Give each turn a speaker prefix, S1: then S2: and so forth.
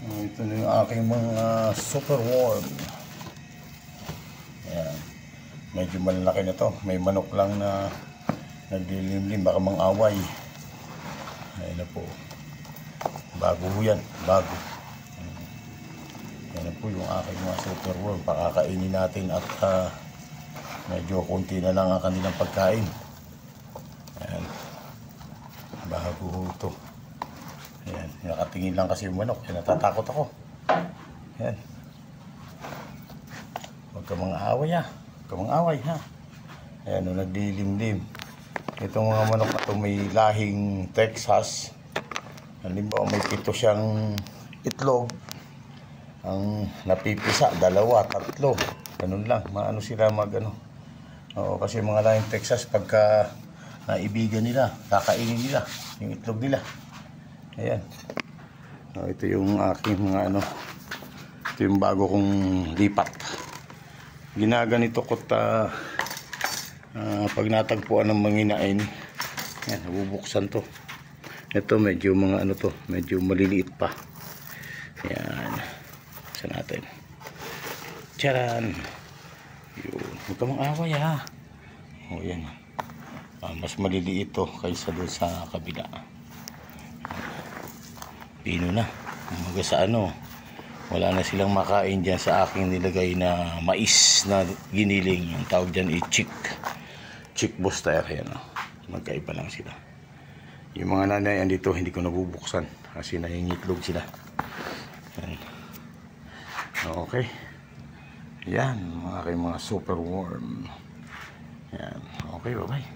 S1: Ito na yung aking mga super worm. Ayan. Medyo malaki na to. May manok lang na naglilimlim. Baka mang-away. Ayan na po. Bago yan. Bago. Ayan na po yung aking mga super worm. Pakakainin natin at medyo konti na lang ang kanilang pagkain. Ayan. Bago ito. Ayan, nakatingin lang kasi yung manok. Ayan, natatakot ako. Ayan. Huwag ka mga away ha. Huwag ka mga away ha. Ayan, naglilimlim. Itong mga manok na ito may lahing Texas. Halimbawa may 7 siyang itlog. Ang napipisa, 2, 3. Ganun lang. Maano sila mag-ano. Oo, kasi mga lahing Texas pagka naibigan nila, kakainin nila yung itlog nila. Ayan. Ito yung aking mga ano. Ito yung bago kong lipat. Ginaganito ko pag natagpuan ng manginain. Ayan, nabubuksan to. Ito medyo mga ano to, medyo maliliit pa. Ayan. Buksan natin. Tcharan! Yun. Huwag ka mang-away ha. O yan. Mas maliliit to kaysa doon sa kabila. Pino na. Umaga sa ano, wala na silang makain dyan sa aking nilagay na mais na giniling. Yung tawag dyan ay chick booster. Yan, magkaiba lang sila. Yung mga nanay andito hindi ko nabubuksan kasi nahingitlog sila. Yan. Okay. Yan, mga aking mga super worm. Yan. Okay, bye bye.